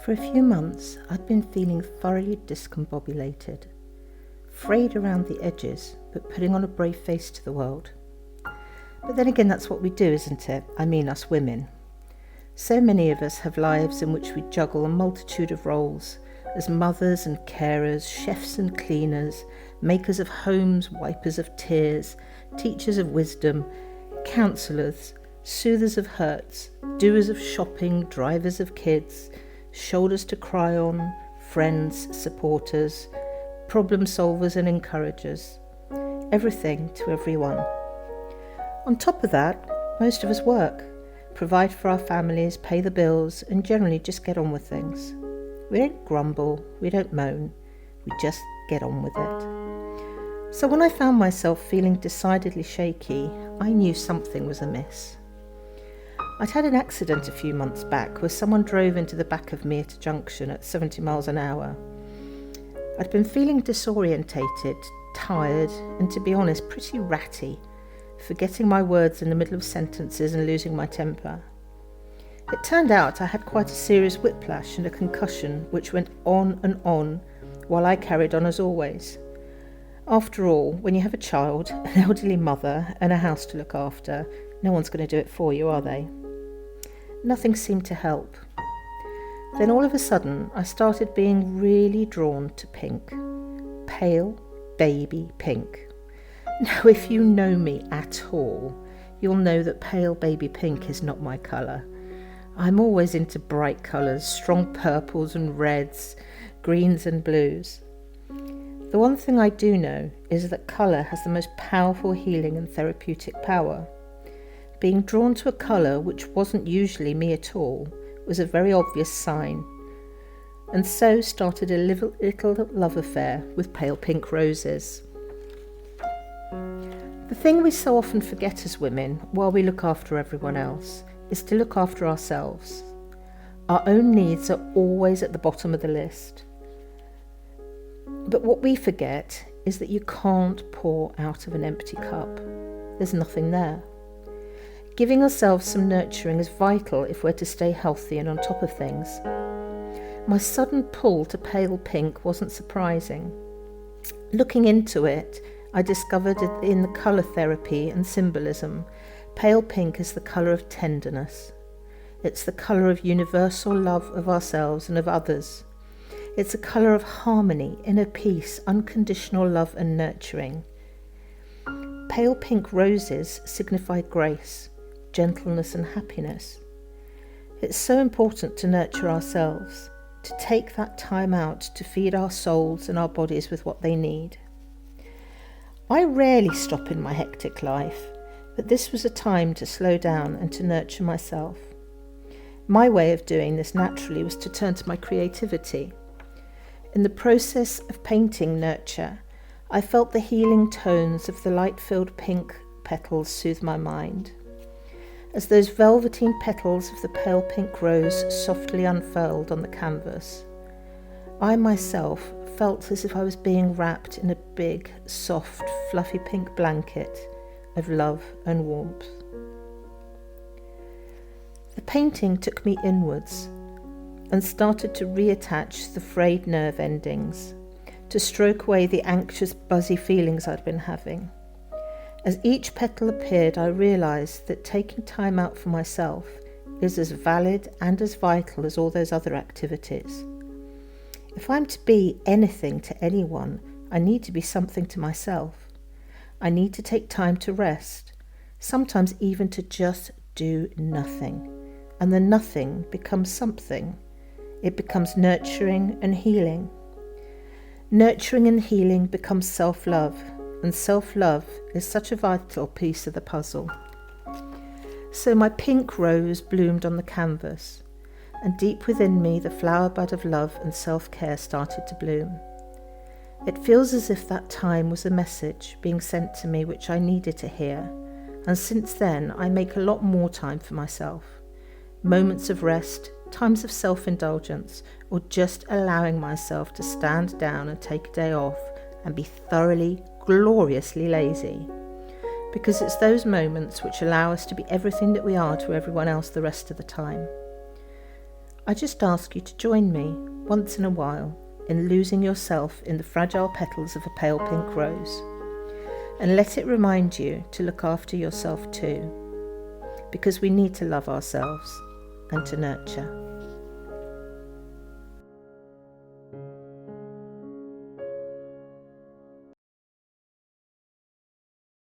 For a few months, I'd been feeling thoroughly discombobulated, frayed around the edges, but putting on a brave face to the world. But then again, that's what we do, isn't it? I mean, us women. So many of us have lives in which we juggle a multitude of roles as mothers and carers, chefs and cleaners, makers of homes, wipers of tears, teachers of wisdom, counsellors, soothers of hurts, doers of shopping, drivers of kids, shoulders to cry on, friends, supporters, problem solvers and encouragers. Everything to everyone. On top of that, most of us work, provide for our families, pay the bills, and generally just get on with things. We don't grumble, we don't moan, we just get on with it. So when I found myself feeling decidedly shaky, I knew something was amiss. I'd had an accident a few months back where someone drove into the back of me at a junction at 70 miles an hour. I'd been feeling disorientated, tired, and to be honest, pretty ratty, forgetting my words in the middle of sentences and losing my temper. It turned out I had quite a serious whiplash and a concussion which went on and on while I carried on as always. After all, when you have a child, an elderly mother, and a house to look after, no one's going to do it for you, are they? Nothing seemed to help. Then all of a sudden, I started being really drawn to pink. Pale, baby pink. Now, if you know me at all, you'll know that pale baby pink is not my colour. I'm always into bright colours, strong purples and reds, greens and blues. The one thing I do know is that colour has the most powerful healing and therapeutic power. Being drawn to a colour which wasn't usually me at all was a very obvious sign, and so started a little love affair with pale pink roses. The thing we so often forget as women, while we look after everyone else, is to look after ourselves. Our own needs are always at the bottom of the list. But what we forget is that you can't pour out of an empty cup. There's nothing there. Giving ourselves some nurturing is vital if we're to stay healthy and on top of things. My sudden pull to pale pink wasn't surprising. Looking into it, I discovered that in the colour therapy and symbolism, pale pink is the colour of tenderness. It's the colour of universal love of ourselves and of others. It's a colour of harmony, inner peace, unconditional love and nurturing. Pale pink roses signify grace, gentleness and happiness. It's so important to nurture ourselves, to take that time out to feed our souls and our bodies with what they need. I rarely stop in my hectic life, but this was a time to slow down and to nurture myself. My way of doing this naturally was to turn to my creativity. In the process of painting Nurtue, I felt the healing tones of the light-filled pink petals soothe my mind. As those velveteen petals of the pale pink rose softly unfurled on the canvas, I myself felt as if I was being wrapped in a big, soft, fluffy pink blanket of love and warmth. The painting took me inwards and started to reattach the frayed nerve endings, to stroke away the anxious, buzzy feelings I'd been having. As each petal appeared, I realised that taking time out for myself is as valid and as vital as all those other activities. If I'm to be anything to anyone, I need to be something to myself. I need to take time to rest, sometimes even to just do nothing. And the nothing becomes something. It becomes nurturing and healing. Nurturing and healing becomes self-love, and self-love is such a vital piece of the puzzle. So my pink rose bloomed on the canvas, and deep within me the flower bud of love and self-care started to bloom. It feels as if that time was a message being sent to me which I needed to hear, and since then I make a lot more time for myself. Moments of rest, times of self-indulgence, or just allowing myself to stand down and take a day off and be thoroughly, gloriously lazy. Because it's those moments which allow us to be everything that we are to everyone else the rest of the time. I just ask you to join me once in a while in losing yourself in the fragile petals of a pale pink rose, and let it remind you to look after yourself too, because we need to love ourselves and to nurture.